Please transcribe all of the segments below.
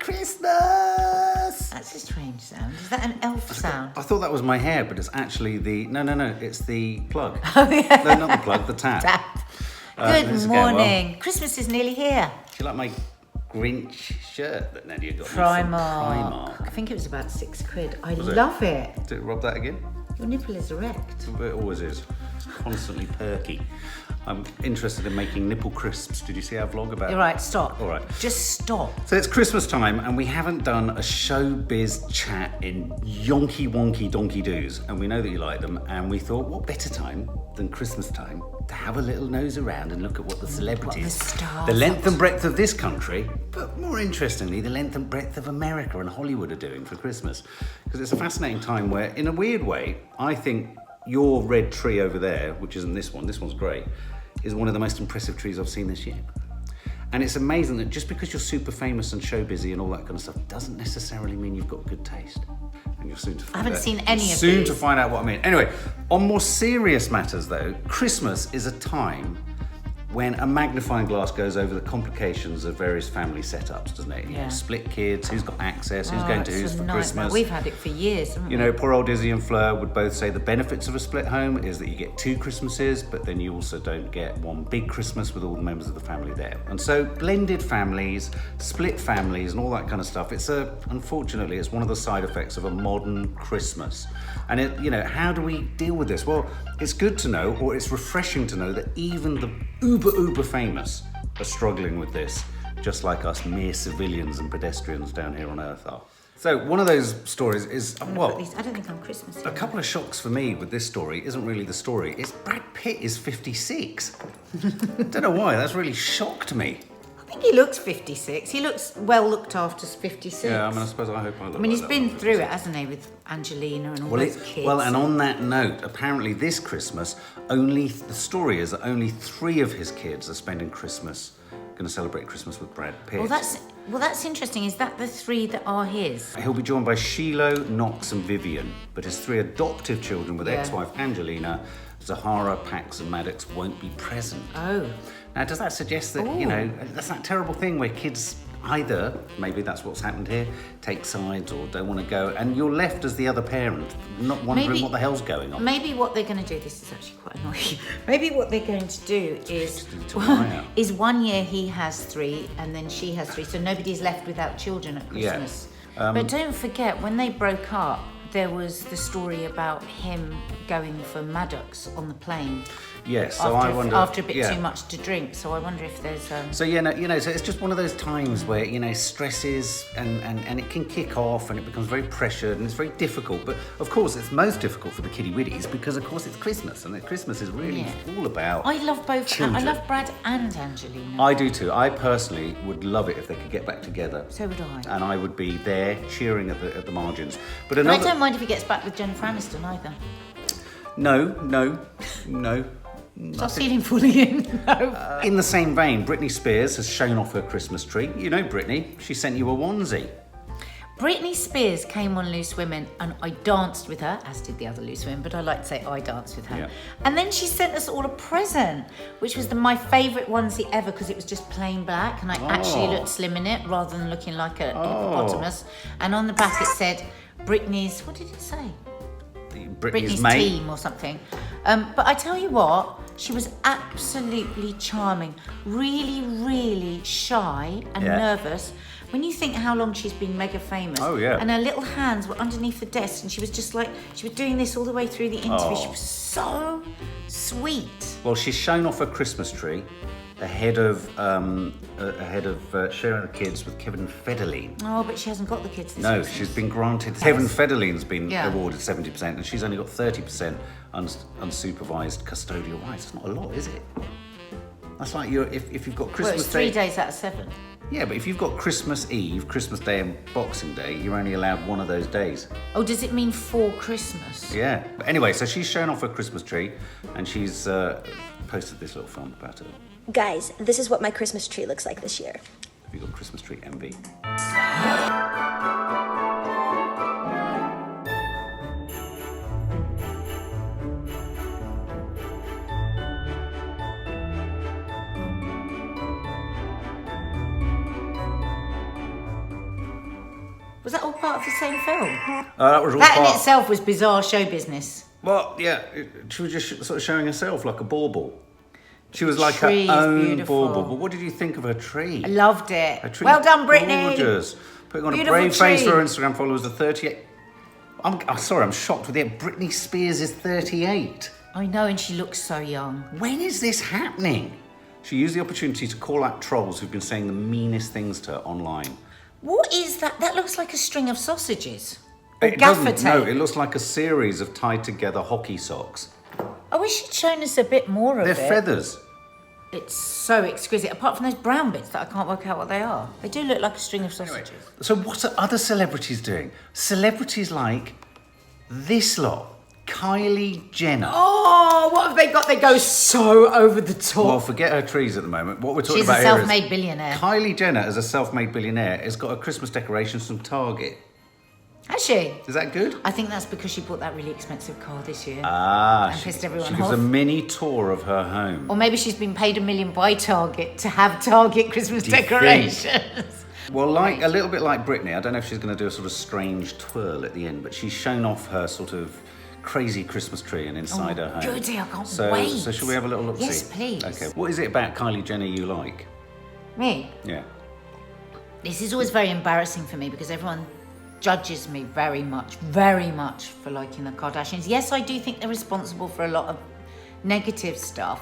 Christmas! That's a strange sound. Is that an elf sound? I thought that was my hair, but it's actually the... No, it's the plug. Oh, yeah. No, not the plug, the tap. Good morning. Christmas is nearly here. Do you like my Grinch shirt that Nadia got me from Primark. I think it was about £6. I love it. Did it rub that again? Your nipple is erect. It always is. Constantly perky. I'm interested in making nipple crisps. Did you see our vlog about it? You're right, stop. All right. Just stop. So it's Christmas time and we haven't done a showbiz chat in yonky wonky donkey doos. And we know that you like them. And we thought, what better time than Christmas time to have a little nose around and look at what the celebrities, stars the length and breadth of this country, but more interestingly, the length and breadth of America and Hollywood are doing for Christmas. Because it's a fascinating time where, in a weird way, I think your red tree over there, which isn't this one's great, is one of the most impressive trees I've seen this year. And it's amazing that just because you're super famous and show busy and all that kind of stuff doesn't necessarily mean you've got good taste. And you're soon to find out. I haven't seen any of these. Soon to find out what I mean. Anyway, on more serious matters though, Christmas is a time when a magnifying glass goes over the complications of various family setups, doesn't it? You know, split kids, who's got access, who's going to who's for Christmas. We've had it for years, haven't we? You know, poor old Izzy and Fleur would both say the benefits of a split home is that you get 2 Christmases, but then you also don't get one big Christmas with all the members of the family there. And so blended families, split families and all that kind of stuff, unfortunately, it's one of the side effects of a modern Christmas. And how do we deal with this? Well, it's good to know, or it's refreshing to know that even the uber famous are struggling with this, just like us mere civilians and pedestrians down here on Earth are. So one of those stories is, I don't think I'm Christmas. A couple of shocks for me with this story isn't really the story. It's Brad Pitt is 56. Don't know why, that's really shocked me. I think he looks 56. He looks well looked after 56. Yeah, I suppose I hope I look he's been through it, hasn't he, with Angelina and all those kids. Well, and on that note, apparently this Christmas, the story is that only 3 of his kids are spending Christmas, going to celebrate Christmas with Brad Pitt. Well, that's interesting. Is that the 3 that are his? He'll be joined by Shiloh, Knox and Vivian, but his 3 adoptive children with ex-wife Angelina, Zahara, Pax and Maddox won't be present. Oh. Now, does that suggest that, that's that terrible thing where kids either, maybe that's what's happened here, take sides or don't want to go, and you're left as the other parent, not wondering what the hell's going on. Maybe what they're going to do, this is actually quite annoying, maybe what they're going to do is 1 year he has 3 and then she has 3, so nobody's left without children at Christmas. Yeah. But don't forget, when they broke up, there was the story about him going for Maddox on the plane. Yes, so I wonder... After a bit too much to drink, so I wonder if there's... So, so it's just one of those times where, stresses and it can kick off and it becomes very pressured and it's very difficult. But, of course, it's most difficult for the kiddie-widdies because, of course, it's Christmas and Christmas is really all about I love both. children. I love Brad and Angelina. I do too. I personally would love it if they could get back together. So would I. And I would be there cheering at the margins. But I don't mind if he gets back with Jennifer Aniston either. No. Stop stealing fully in. No. In the same vein, Britney Spears has shown off her Christmas tree. You know Britney, she sent you a onesie. Britney Spears came on Loose Women and I danced with her, as did the other Loose Women, but I like to say I danced with her. Yeah. And then she sent us all a present, which was my favourite onesie ever because it was just plain black and I actually looked slim in it rather than looking like a hippopotamus. And on the back it said, Britney's, what did it say? Britney's team or something. But I tell you what, she was absolutely charming. Really, really shy and nervous. When you think how long she's been mega famous. Oh, yeah. And her little hands were underneath the desk and she was just like, she was doing this all the way through the interview. She was so sweet. Well, she's shown off her Christmas tree ahead of sharing the kids with Kevin Federline. Oh, but she hasn't got the kids this Christmas. She's been granted... Kevin Federline's been awarded 70% and she's only got 30% unsupervised custodial rights. It's not a lot, is it? That's like if you've got Christmas Day... Well, it's 3 days out of 7. Yeah, but if you've got Christmas Eve, Christmas Day and Boxing Day, you're only allowed one of those days. Oh, does it mean for Christmas? Yeah. But anyway, so she's shown off her Christmas tree and she's posted this little film about it. Guys, this is what my Christmas tree looks like this year. Have you got Christmas tree envy? Was that all part of the same film? That was all That in part... itself was bizarre show business. Well, yeah, she was just sort of showing herself like a bauble. She was like Tree her is own beautiful. bauble. But what did you think of her tree? I loved it. Her tree Well is done, Britney. Gorgeous. Putting on Beautiful a brave face tree. for her Instagram followers of 38. I'm sorry, I'm shocked with it. Britney Spears is 38. I know, and she looks so young. When is this happening? She used the opportunity to call out trolls who've been saying the meanest things to her online. What is that? That looks like a string of sausages. Or It gaffer doesn't. No, tape. it looks like a series of tied together hockey socks. I wish she'd shown us a bit more of They're it. feathers. It's so exquisite, apart from those brown bits that I can't work out what they are. They do look like a string of sausages. So what are other celebrities doing? Celebrities like this lot. Kylie Jenner. Oh, what have they got? They go so over the top. Well, forget her trees at the moment. What we're talking She's a about here is self-made billionaire. Kylie Jenner, as a self-made billionaire, has got a Christmas decorations from Target. Has she? Is that good? I think that's because she bought that really expensive car this year. Ah, Pissed everyone she gives off. a mini tour of her home. Or maybe she's been paid $1 million by Target to have Target Christmas Do you think? decorations. Well, like a little bit like Britney, I don't know if she's going to do a sort of strange twirl at the end, but she's shown off her sort of crazy Christmas tree and inside her home. Goody, I can't So, wait. So shall we have a little look? Yes, please. Okay. What is it about Kylie Jenner you like? Me? Yeah. This is always very embarrassing for me because everyone judges me very much for liking the Kardashians. Yes, I do think they're responsible for a lot of negative stuff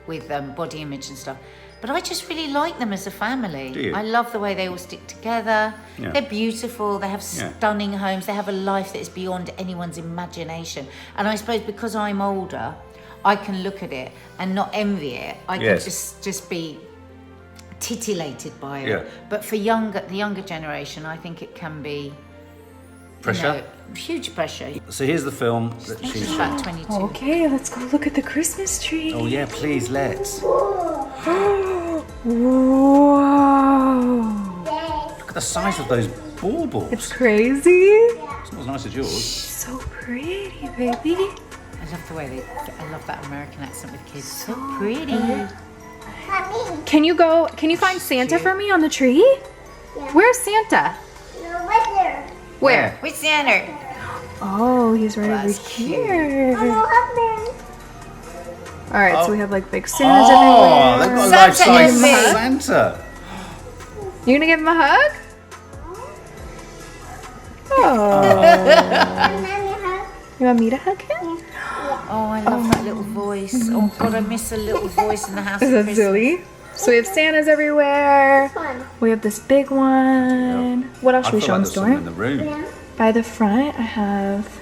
with body image and stuff. But I just really like them as a family. Do you? I love the way they all stick together. Yeah. They're beautiful. They have Yeah. stunning homes. They have a life that is beyond anyone's imagination. And I suppose because I'm older, I can look at it and not envy it. I can Yes. just be titillated by it. Yeah. But for the younger generation, I think it can be Pressure? huge pressure. So here's the film that She's she's... about 22. Okay, let's go look at the Christmas tree. Oh yeah, please, let's. Whoa! Look at the size of those baubles. It's crazy. It's not as nice as yours. So pretty, baby. I love the way I love that American accent with kids. So pretty. Can you find Santa for me on the tree? Yeah. Where's Santa? Right there. Where? With Santa. Oh, he's right over That's cute. here. husband. All right, so we have like big Santas Oh, they've everywhere. got a Santa life-size is me. Santa. You gonna give him a hug? Oh. You want me to hug him? Oh, I love that little voice. Oh God, I miss a little voice in the house. Is at that Christmas. silly? So we have Santas everywhere. We have this big one. What else I should we feel show like him, there's someone in Storm? the room. By the front, I have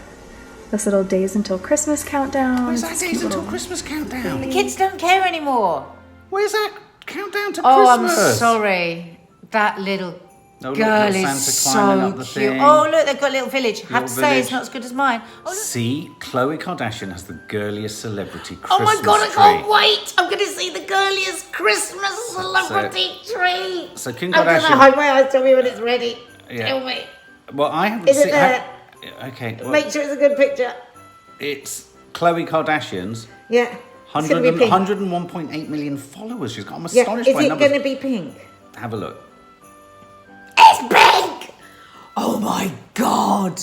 this little Days Until Christmas countdown. Where's that It's Days cute Until little- Christmas countdown? The kids don't care anymore. Where's that countdown to Oh, I'm Christmas? sorry. That little Oh, look, girl little is Santa climbing so up the cute. thing. Oh, look, they've got a little village. Have to Little say, it's village. not as good as mine. Oh, look. See, Khloe Kardashian has the girliest celebrity Oh Christmas my God, I tree. can't wait. I'm going to see the girliest Christmas celebrity tree. So Kim I'm going to Kardashian- hide my eyes. Tell me when it's ready. Yeah. Tell me. Well, I haven't Is it seen... there? Okay, well, Make sure it's a good picture. it's Khloe Kardashian's Yeah. It's going to be pink. 101.8 million followers. She's got... I'm Yeah. astonished Is by it numbers. going to be pink? Have a look. It's pink! Oh my God.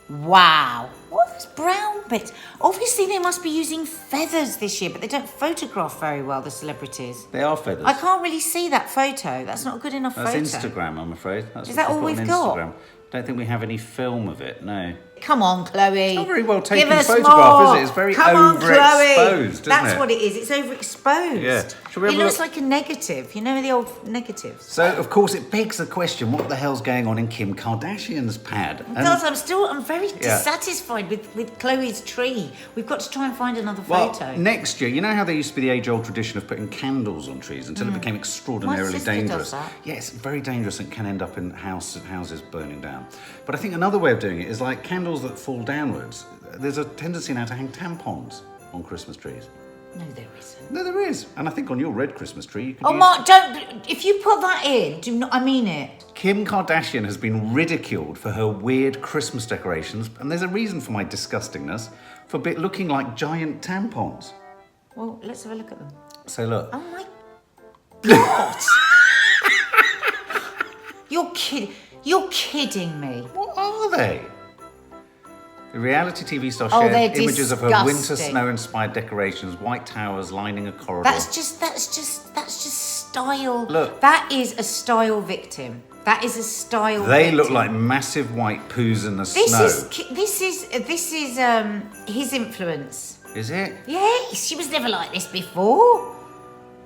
Wow. What are those brown bits? Obviously, they must be using feathers this year, but they don't photograph very well, the celebrities. They are feathers. I can't really see that photo. That's not a good enough That's photo. Instagram, I'm afraid. That's Is what that she's all put on we've got? Instagram. Don't think we have any film of it, no. Come on, Chloe. It's not very well taken Give us photograph, more. is it? It's very Come on, Chloe. overexposed, isn't That's it? what it is. It's overexposed. Yeah. Shall we It have a looks look? like a negative. You know the old negatives. So, of course, it begs the question, what the hell's going on in Kim Kardashian's pad? It does. I'm very Yeah. dissatisfied with Chloe's tree. We've got to try and find another Well, photo. next year, you know how there used to be the age-old tradition of putting candles on trees until it became extraordinarily My sister does dangerous. that. Yeah, it's very dangerous and can end up in houses burning down. But I think another way of doing it is like candles that fall downwards. There's a tendency now to hang tampons on Christmas trees. No, there isn't. No, there is. And I think on your red Christmas tree, you could Oh, use... Mark, don't. If you put that in, do not. I mean it. Kim Kardashian has been ridiculed for her weird Christmas decorations, and there's a reason for my disgustingness, for looking like giant tampons. Well, let's have a look at them. So look. Oh my God. You're kidding. You're kidding me. What are they? The reality TV star Oh, shared they're images of her winter disgusting. snow-inspired decorations, white towers lining a corridor. That's just style. Look. That is a style victim. That is a style They victim. look like massive white poos in the This snow. is his influence. Is it? Yes, she was never like this before.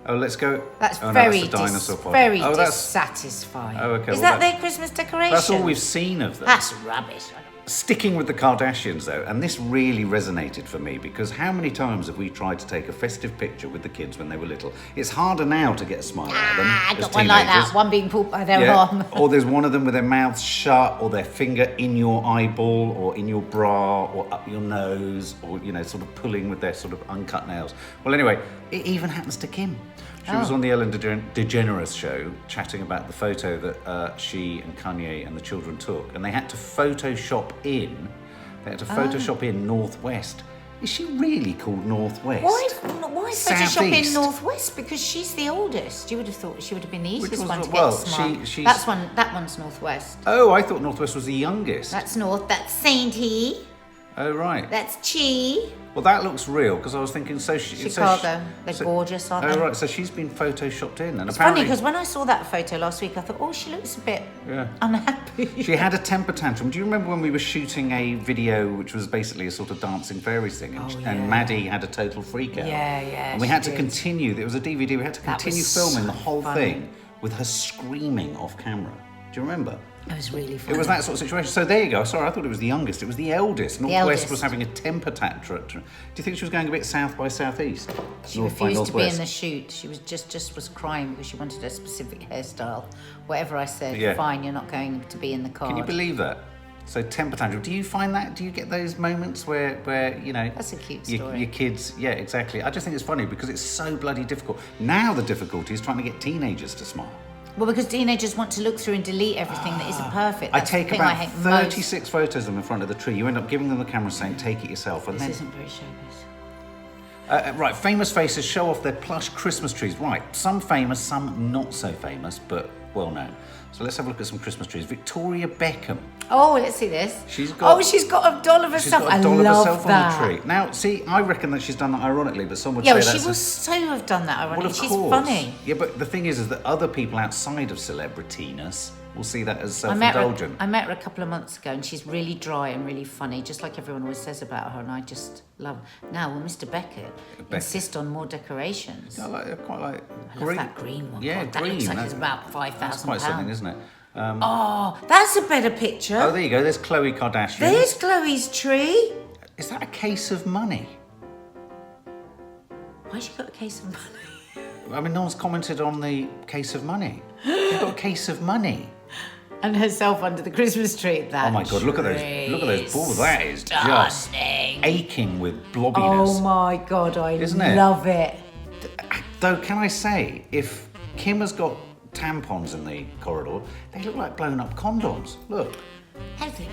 Oh, let's go. That's oh, no, very that's the dinosaur pod. very Oh, that's dissatisfying. Oh, okay, Is well, that their Christmas decoration? that's all we've seen of them. That's rubbish. Sticking with the Kardashians though, and this really resonated for me because how many times have we tried to take a festive picture with the kids when they were little? It's harder now to get a smile out of them. I as got one like that. teenagers. One being pulled by their Yeah. arm. Or there's one of them with their mouths shut, or their finger in your eyeball, or in your bra, or up your nose, or sort of pulling with their sort of uncut nails. Well, anyway, it even happens to Kim. She was on the Ellen DeGeneres show chatting about the photo that she and Kanye and the children took, and they had to Photoshop in. They had to Photoshop in Northwest. Is she really called Northwest? Why Photoshop in Southeast. Northwest? Because she's the oldest. You would have thought she would have been the easiest was- one to well, get smart. she's- That one's Northwest. Oh, I thought Northwest was the youngest. That's North. That's Saint-Y. Oh, right. That's Chi. Well, that looks real because I was thinking Chicago. They're gorgeous, aren't they? Oh, right. So she's been photoshopped in, and It's funny apparently because when I saw that photo last week, I thought, oh, she looks a bit unhappy. she had a temper tantrum. Do you remember when we were shooting a video which was basically a sort of dancing fairies thing, and Maddie had a total freak out? Yeah, And we had she to did. continue. There was a DVD. We had to That continue was filming so the whole funny. thing with her screaming off camera. Do you remember? It was really funny. It was that sort of situation. So there you go. Sorry, I thought it was the youngest. It was the eldest. Northwest eldest. was having a temper tantrum. Do you think she was going a bit south by southeast? She North by refused to be in northwest? the shoot. She was just was crying because she wanted a specific hairstyle. Whatever I said, Yeah. fine, you're not going to be in the car. Can you believe that? So temper tantrum. Do you find that? Do you get those moments where That's a cute your, story. your kids? Yeah, exactly. I just think it's funny because it's so bloody difficult. Now the difficulty is trying to get teenagers to smile. Well, because teenagers want to look through and delete everything that isn't perfect. I That's take the thing about I hate most. 36 photos of them in front of the tree. You end up giving them the camera saying, take it yourself. And This then, isn't very showbiz. right, famous faces show off their plush Christmas trees. Right, some famous, some not so famous, but well known. So let's have a look at some Christmas trees. Victoria Beckham. Oh, let's see this. She's got a doll of She's herself. got a doll I of love herself that. on the tree. Now, see, I reckon that she's done that ironically, but some would Yeah, say well, that's she will so have done that ironically. well, of She's course. funny. Yeah, but the thing is that other people outside of celebrityness will see that as I met self-indulgent. her a couple of months ago, and she's really dry and really funny, just like everyone always says about her. And I just love. Now, will Mr. Beckett insist on more decorations? I quite like I green. love that green one. Yeah, God, that green. looks like that's, it's about £5,000. that's quite something, isn't it? Oh, that's a better picture. Oh, there you go. There's Khloe Kardashian. There's Chloe's tree. Is that a case of money? Why she got a case of money? I mean, no one's commented on the case of money. She's got a case of money. And herself under the Christmas tree. That Oh my God! Look at those! Look at those balls. That is just stunning. aching with blobbiness. Oh my God, I Isn't it? love it. Though, can I say, if Kim has got tampons in the corridor, they look like blown up condoms. Look, How do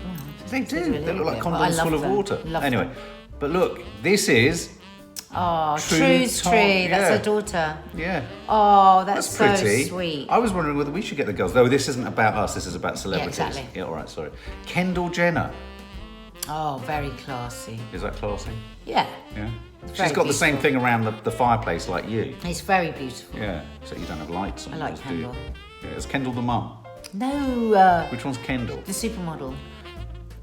they do. a They little look like bit, but I condoms love full of them. water. Love Anyway, them. but look, this is Oh, True True's Tom, tree. That's yeah. her daughter. yeah. Oh, that's pretty. so sweet. I was wondering whether we should get the girls. Though this isn't about us. This is about celebrities. exactly. Yeah. All right. Sorry. Kendall Jenner. Oh, very classy. Is that classy? Yeah, Yeah. It's She's very got the same beautiful. thing around the fireplace like you. it's very beautiful. Yeah. So you don't have lights on. I like yours, do you? Kendall. Yeah. Is Kendall the mum? No, Which one's Kendall? the supermodel.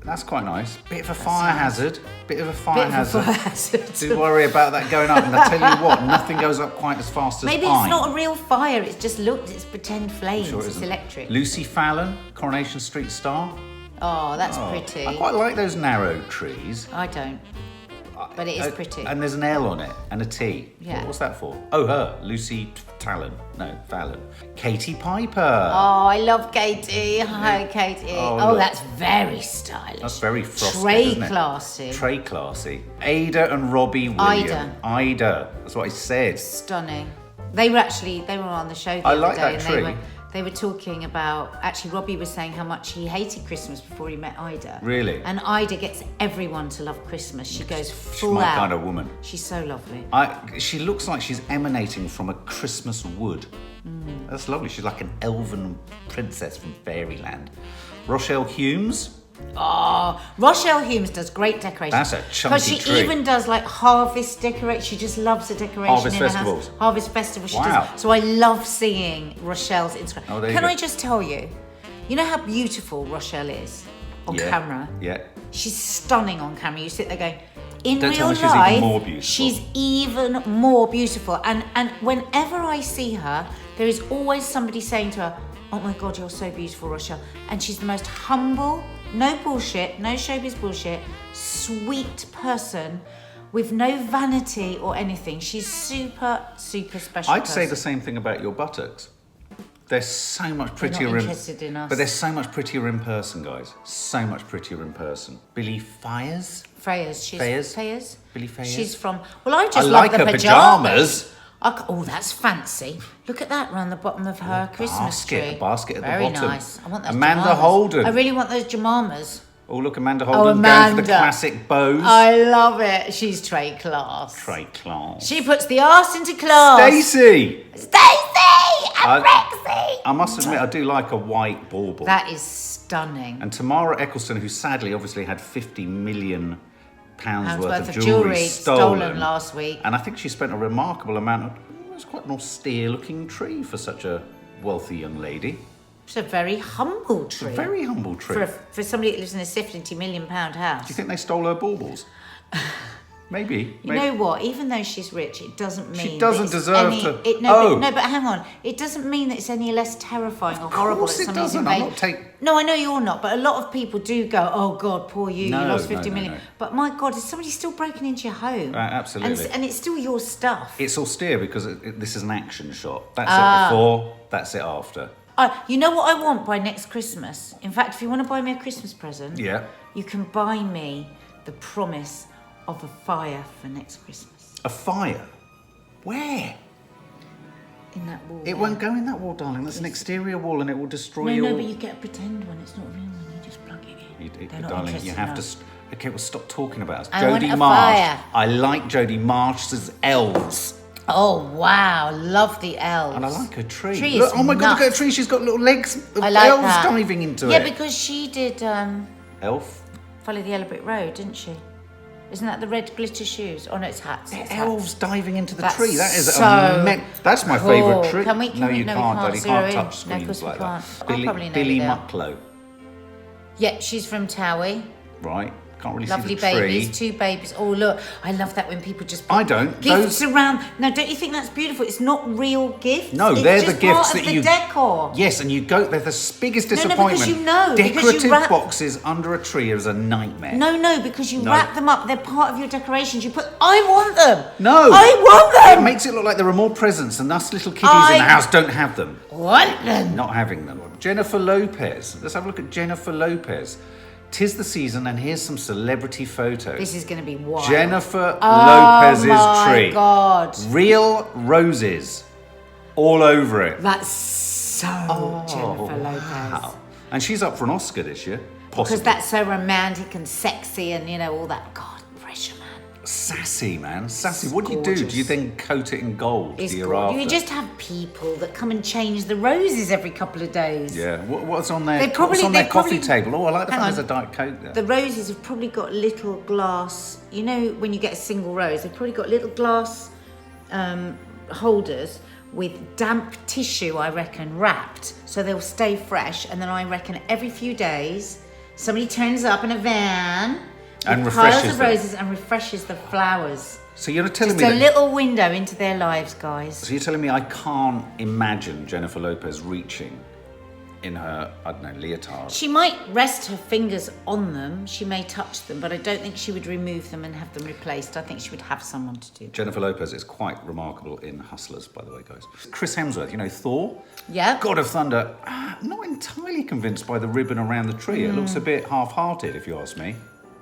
That's quite nice. Bit of a fire hazard. Bit of a fire Bit of a hazard. fire hazard. Do worry about that going up. And I tell you what, nothing goes up quite as fast as Maybe pine. it's not a real fire. It's just it's pretend flames. Sure it it's isn't. electric. Lucy Fallon, Coronation Street star. Oh, that's Oh, pretty. I quite like those narrow trees. I don't. But it is pretty. And there's an L on it and a T. Yeah. What's that for? Oh, her. Lucy Fallon. No, Fallon. Katie Piper. Oh, I love Katie. Hi, Katie. Oh, Oh, look. that's very stylish. That's very frosty, Tray isn't it? classy. Tray classy. Ada and Robbie Williams. Ida. That's what I said. Stunning. They were on the show the I other like day, that and tree. they were talking about. Actually, Robbie was saying how much he hated Christmas before he met Ida. Really? And Ida gets everyone to love Christmas. She goes full my out. kind of woman. She's so lovely. She looks like she's emanating from a Christmas wood. That's lovely. She's like an elven princess from fairyland. Rochelle Humes. Oh, Rochelle Humes does great decoration. That's a chunky Because she tree. even does like harvest decoration. She just loves a decoration Harvest in her festivals. house. Harvest festivals. She Wow. does. So I love seeing Rochelle's Instagram. Oh, there you Can go. I just tell you, you know how beautiful Rochelle is on camera? Yeah. She's stunning on camera. You sit there going, in Don't tell real me she's even life, more beautiful. she's even more beautiful. And whenever I see her, there is always somebody saying to her, oh my God, you're so beautiful, Rochelle. And she's the most humble, no bullshit, no showbiz bullshit, sweet person with no vanity or anything. She's super, super special I'd say person. the same thing about your buttocks. They're so much prettier interested in us. But they're so much prettier in person, guys. So much prettier in person. Billy Fires? Freyers. She's Fayers? Fayers. Billy Fayers? She's from. Well, I just I love like the her pajamas. Oh, that's fancy. Look at that round the bottom of her Christmas basket, tree. the basket at the Very bottom. nice. I want those Amanda jamamas. Holden. I really want those jamamas. Oh, look, Amanda Holden going for the Amanda. classic bows. I love it. She's trade class. Trade class. She puts the arse into class. Stacey! Stacey and Rexy. I must admit, I do like a white bauble. That is stunning. And Tamara Eccleston, who sadly obviously had £50 million Pounds worth of jewellery stolen last week. And I think she spent a remarkable amount of... It was quite an austere-looking tree for such a wealthy young lady. It's a very humble tree. A very humble tree. For somebody that lives in a £50 million house. Do you think they stole her baubles? Maybe. You know what? Even though she's rich, it doesn't mean She doesn't that it's deserve any, to- It, no, but hang on. It doesn't mean that it's any less terrifying or horrible. course that it somebody's doesn't. I'm invaded. not No, I know you're not, but a lot of people do go, "Oh God, poor you! No, you lost no, 50 no, million." no. But my God, is somebody still breaking into your home? Absolutely. And it's still your stuff. It's austere because this is an action shot. That's it before, that's it after. You know what I want by next Christmas? In fact, if you want to buy me a Christmas present, Yeah. you can buy me the promise of a fire for next Christmas. A fire? Where? In that wall. It won't go in that wall, darling. That's an exterior wall and it will destroy No, your... but you get a pretend one. It's not a real one. You just plug it in. They're not darling, interested you have enough. to... Okay, well, stop talking about us. I want Jodie a Marsh. fire. I like Jodie Marsh's elves. Oh wow, love the elves. And I like her tree. Tree Look, is oh my God, look at nuts. her tree. She's got little legs of I like elves that. diving into it. Yeah, because she did Elf? Follow the Yellow Brick Road, didn't she? Isn't that the red glitter shoes? Oh no, it's hats. They're It's elves hats. diving into the That's tree. That is so that's my cool. favourite tree. Can we? No, you no, can't, we Daddy. You zero can't in. touch No, of screens course we like can't. that. I'll probably know Billy who they are. Mucklow, Yeah, she's from Towie. right? Can't really Lovely see the tree. babies, 2 babies. Oh look, I love that when people just put I don't. gifts around. Now, don't you think that's beautiful? It's not real gifts. No, it's they're the just gifts part that of the you... decor. Yes, and you go... They're the biggest No, no, disappointment. because you know, because you Decorative wrap- boxes under a tree is a nightmare. No, because you No. wrap them up. They're part of your decorations. You put. I want them. No. I want It them. makes it look like there are more presents and us little kiddies in I- the house don't have them. Want them. Not having them. Jennifer Lopez. Let's have a look at Jennifer Lopez. 'Tis the season and here's some celebrity photos. This is going to be wild. Jennifer Lopez's tree. Oh my God. Real roses all over it. That's so Jennifer Lopez. Wow. And she's up for an Oscar this year. Because Possibly. that's so romantic and sexy and, you know, all that. God, pressure, man. Sassy, man. Sassy. What do you Gorgeous. do? Do you then coat it in gold? It's the year gorgeous. after? You just have people that come and change the roses every couple of days. Yeah. What's on their, They probably- what's on their they coffee probably- table? Oh, I like the Hang fact there's on. a Diet Coke there. The roses have probably got little glass, you know, when you get a single rose, they've probably got little glass holders with damp tissue, I reckon, wrapped, so they'll stay fresh. And then I reckon every few days, somebody turns up in a van And with piles refreshes of them. roses and refreshes the flowers. So you're telling Just me a that... little window into their lives, guys. So you're telling me I can't imagine Jennifer Lopez reaching in her, I don't know, leotard. She might rest her fingers on them, she may touch them, but I don't think she would remove them and have them replaced. I think she would have someone to do that. Jennifer Lopez is quite remarkable in Hustlers, by the way, guys. Chris Hemsworth, you know, Thor? Yeah. God of Thunder. Not entirely convinced by the ribbon around the tree. It looks a bit half-hearted, if you ask me.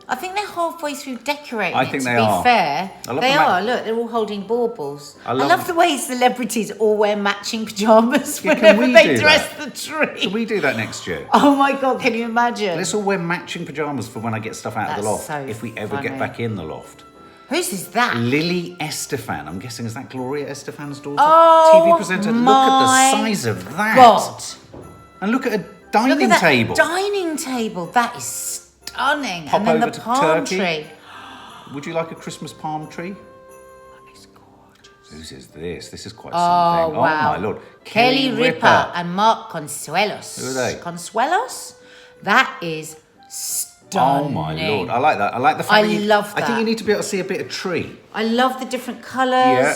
I think they're halfway through decorating I it, think to they be are. fair. I love They the are. Look, they're all holding baubles. I love- love the way celebrities all wear matching pyjamas Yeah, can whenever we they do dress that? the tree. Can we do that next year? Oh my God, can you imagine? Let's all wear matching pyjamas for when I get stuff out of the That's loft. so if we ever get funny. back in the loft. Whose is that? Lily Estefan. I'm guessing, is that Gloria Estefan's daughter? Oh, TV presenter. Look at the size of that. God. And look at a dining Look at that table. dining table. That is stunning. Pop and then over the to palm Turkey. tree. Would you like a Christmas palm tree? That is gorgeous. Whose is this? This is quite Oh, something. wow. Oh, my Lord. Kelly Ripa and Mark Consuelos. Who are they? Consuelos? That is stunning. Oh, my Lord. I like that. I like the fact I love I think that. you need to be able to see a bit of tree. I love the different colours.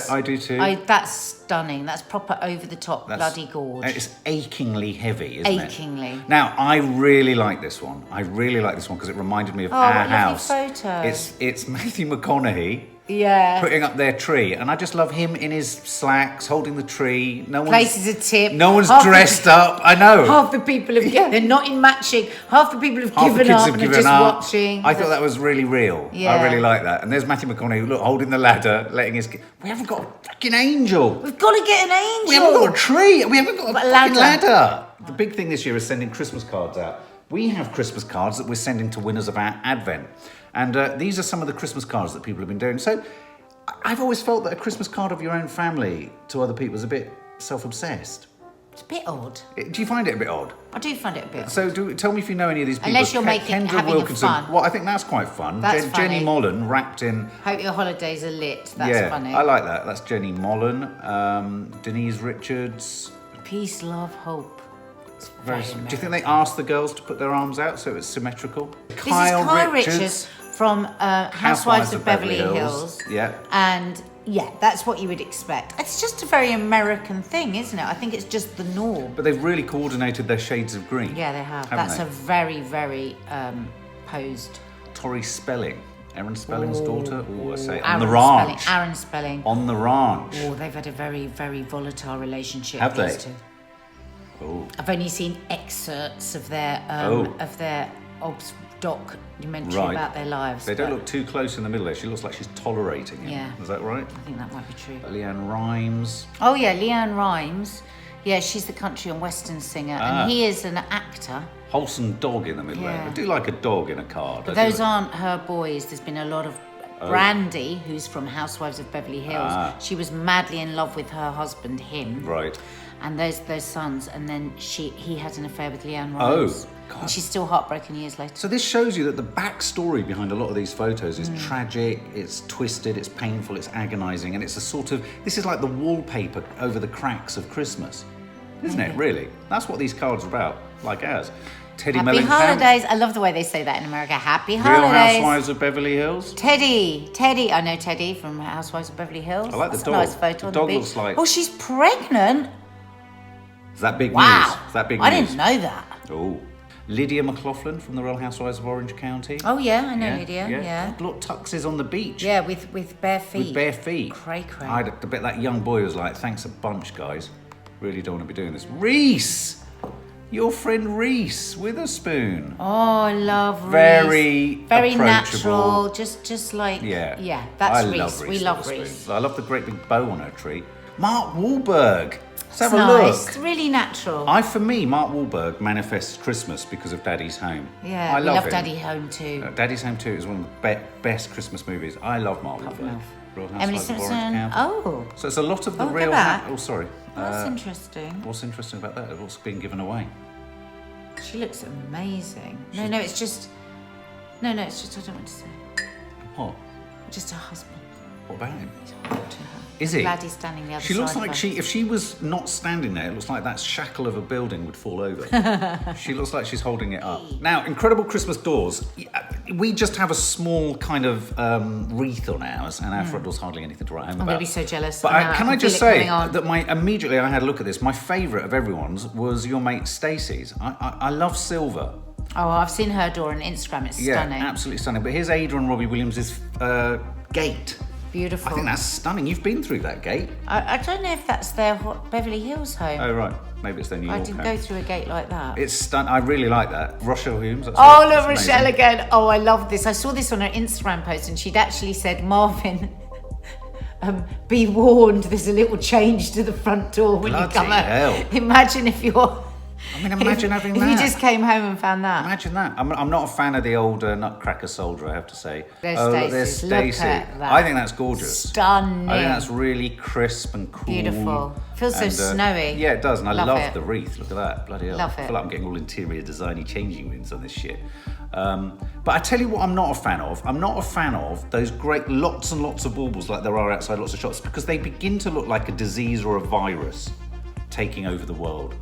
Yeah, I do too. That's stunning. That's proper over the top, bloody gorge. It's achingly heavy, isn't it? Achingly. Now, I really like this one. I really like this one because it reminded me of our what a lovely house. photo. It's Matthew McConaughey Yeah. putting up their tree, and I just love him in his slacks holding the tree. No one's Places a tip. No one's Half the- dressed up. I know. Half the people have they're not in matching. Half the people have Half the given kids up have and are given just up. watching. I thought that was really real. Yeah. I really like that. And there's Matthew McConaughey, look, holding the ladder, letting his kid. We haven't got a fucking angel. We've got to get an angel. We haven't got a tree. We haven't got a But fucking ladder. ladder. The big thing this year is sending Christmas cards out. We have Christmas cards that we're sending to winners of our Advent. And these are some of the Christmas cards that people have been doing. So I've always felt that a Christmas card of your own family to other people is a bit self-obsessed. It's a bit odd. Do you find it a bit odd? I do find it a bit odd. So tell me if you know any of these people. Unless you're making- having a fun. Well, I think that's quite fun. That's Jenny funny. Mullen wrapped in. Hope your holidays are lit. That's yeah, funny. I like that. That's Jenny Mullen. Denise Richards. Peace, love, hope. It's very Do you think American. they asked the girls to put their arms out so it's symmetrical? This is Kyle Richards from Housewives of Beverly Hills. Yeah. And yeah, that's what you would expect. It's just a very American thing, isn't it? I think it's just the norm. But they've really coordinated their shades of green. Yeah, they have. Haven't That's they? a very, very posed. Tori Spelling, Aaron Spelling's daughter. Oh, I say on Aaron the ranch. Spelling. Aaron Spelling. On the ranch. Oh, they've had a very, very volatile relationship. Have these they? two. Oh. I've only seen excerpts of their obs documentary Right. about their lives. They don't but look too close in the middle there. She looks like she's tolerating it. Yeah. Is that right? I think that might be true. Leanne Rimes. Oh yeah, Leanne Rimes. Yeah, she's the country and western singer, and he is an actor. Wholesome dog in the middle there. Yeah. I do like a dog in a card. But I do those like- aren't her boys. There's been a lot of Brandy, who's from Housewives of Beverly Hills. She was madly in love with her husband, him. Right. And those sons, and then he had an affair with Leanne Rimes. God. And she's still heartbroken years later. So this shows you that the backstory behind a lot of these photos is tragic, it's twisted, it's painful, it's agonising, and it's a sort of, this is like the wallpaper over the cracks of Christmas. Isn't it, really? That's what these cards are about, like ours. Teddy Happy Mellencamp, holidays. I love the way they say that in America. Happy Real holidays. Housewives of Beverly Hills. Teddy. I know Teddy from Housewives of Beverly Hills. I like the That's dog. a nice photo The on dog the beach. looks like- Oh, she's pregnant. Is that big Wow. news? Is that big I news? didn't know that. Oh. Lydia McLaughlin from the Real Housewives of Orange County. Oh yeah, I know Lydia. Yeah. Look, Tux is on the beach. Yeah, with bare feet. With bare feet. Cray cray. I bet that young boy was like, thanks a bunch, guys. Really don't want to be doing this. Reese! Your friend Reese Witherspoon. Oh, I love Reese. Very approachable. natural. Just like Yeah. That's I Reese. love We love Witherspoon. Reese. I love the great big bow on her tree. Mark Wahlberg. Let's have It's a nice. look. It's really natural. For me, Mark Wahlberg manifests Christmas because of Daddy's Home. Yeah, I we love love him. Daddy Home too. Daddy's Home 2 is one of the best Christmas movies. I love Mark Wahlberg. Real Emily Housewives of Orange Simpson. County. Oh, So it's a lot of the look at real. that. Oh, sorry. that's interesting. What's interesting about that? What's being given away? She looks amazing. No, it's just I don't want to say. What? Just her husband. What about him? He's hot to her. Is he? Glad he's standing the other She looks side like of her. if she was not standing there, it looks like that shackle of a building would fall over. She looks like she's holding it up. Now, Incredible Christmas doors. We just have a small kind of wreath on ours, and our front door's hardly anything to write home I'm about. going to be so jealous. But I can I feel just it say coming on. that immediately I had a look at this. My favourite of everyone's was your mate Stacey's. I love silver. Oh, I've seen her door on Instagram. It's stunning. Yeah, absolutely stunning. But here's Ada and Robbie Williams' gate. Beautiful. I think that's stunning. You've been through that gate. I don't know if that's their Beverly Hills home. Oh, right. Maybe it's their New York I didn't home. go through a gate like that. It's stunning. I really like that. Rochelle Humes. That's Oh, that's look, Rochelle amazing. again. Oh, I love this. I saw this on her Instagram post, and she'd actually said, Marvin, be warned, there's a little change to the front door when Bloody you come out. hell. Imagine if you're I mean, imagine having if that. you just came home and found that. Imagine that. I'm not a fan of the old Nutcracker soldier, I have to say. There's look, Stacey. Stacey. Look at that. I think that's gorgeous. Stunning. I think that's really crisp and cool. Beautiful. Feels so snowy. Yeah, it does. And I Love love it. the wreath. Look at that. Bloody hell. Love I it. feel like I'm getting all interior designy changing rooms on this shit. But I tell you what I'm not a fan of. I'm not a fan of those great lots and lots of baubles like there are outside lots of shops, because they begin to look like a disease or a virus taking over the world.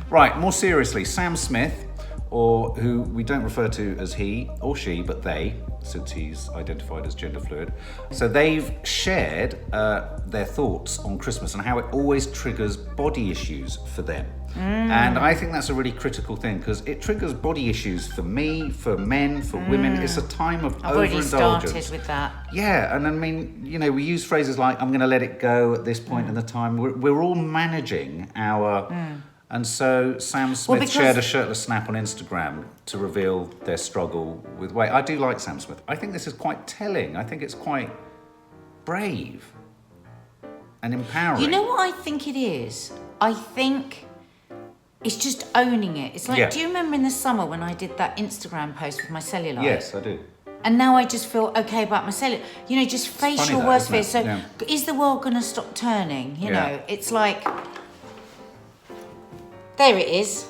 Right, more seriously, Sam Smith, or who we don't refer to as he or she, but they, since he's identified as gender fluid. So they've shared their thoughts on Christmas and how it always triggers body issues for them. And I think that's a really critical thing, because it triggers body issues for me, for men, for women. It's a time of I've already overindulgence. started with that. Yeah, and I mean, you know, we use phrases like, I'm going to let it go at this point in the time. We're all managing our... And so Sam Smith shared a shirtless snap on Instagram to reveal their struggle with weight. I do like Sam Smith. I think this is quite telling. I think it's quite brave and empowering. You know what I think it is? I think it's just owning it. It's like, do you remember in the summer when I did that Instagram post with my cellulite? Yes, I do. And now I just feel okay about my cellulite. You know, just face your worst fears. So is the world going to stop turning? You know, it's like... There it is.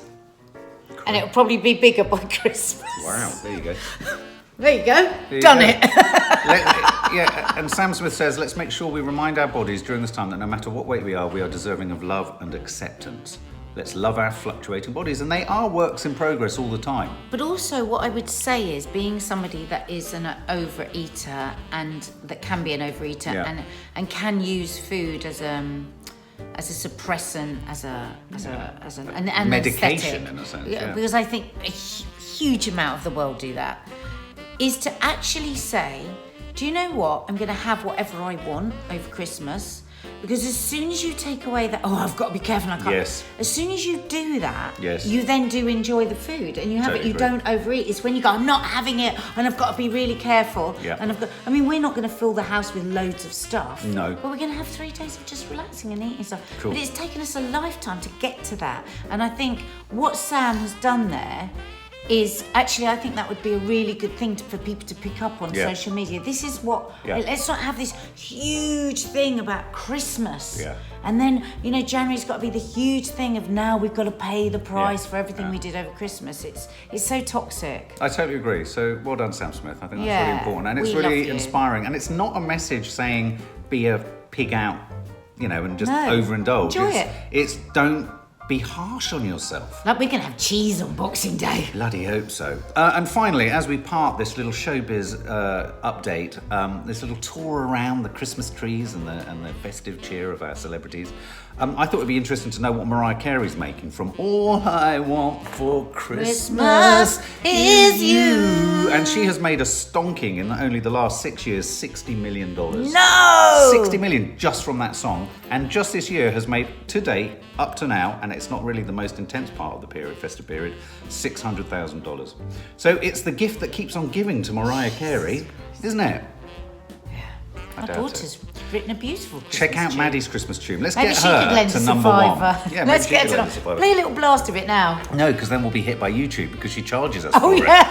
Cool. And it'll probably be bigger by Christmas. Wow, there you go. There you go. Done it. And Sam Smith says, let's make sure we remind our bodies during this time that no matter what weight we are deserving of love and acceptance. Let's love our fluctuating bodies. And they are works in progress all the time. But also what I would say is, being somebody that is an overeater and that can be an overeater and can use food as a suppressant, as an medication aesthetic, in a sense, because I think a huge amount of the world do that, is to actually say, do you know what, I'm going to have whatever I want over Christmas, because as soon as you take away that, I've got to be careful, I can't. Yes. As soon as you do that, yes, you then do enjoy the food and you have totally it. You don't overeat. It's when you go, I'm not having it and I've got to be really careful. Yeah. And we're not going to fill the house with loads of stuff. No. But we're going to have 3 days of just relaxing and eating stuff. Cool. But it's taken us a lifetime to get to that. And I think what Sam has done there is actually, I think that would be a really good thing for people to pick up on social media. This is what, let's not have this huge thing about Christmas. Yeah. And then, you know, January's got to be the huge thing of now we've got to pay the price for everything we did over Christmas. It's so toxic. I totally agree. So well done, Sam Smith. I think that's really important. And it's really inspiring. And it's not a message saying be a pig out, you know, and just overindulge. Enjoy it. It's don't be harsh on yourself. Like we're going to have cheese on Boxing Day. Bloody hope so. And finally, as we part this little showbiz update, this little tour around the Christmas trees and the festive cheer of our celebrities, I thought it'd be interesting to know what Mariah Carey's making from All I Want for Christmas Is You. And she has made a stonking in only the last 6 years, $60 million. No! 60 million just from that song. And just this year has made, to date, up to now, and it's not really the most intense part of the period, festive period, $600,000. So it's the gift that keeps on giving to Mariah Carey, isn't it? My daughter's written a beautiful Christmas Check out tune. Maddie's Christmas tune. Let's Maybe get she could her lend to us number Survivor. one. Yeah, Let's maybe she get could to lend us Survivor. play a little blast of it now. No, because then we'll be hit by YouTube because she charges us for Oh it. yeah.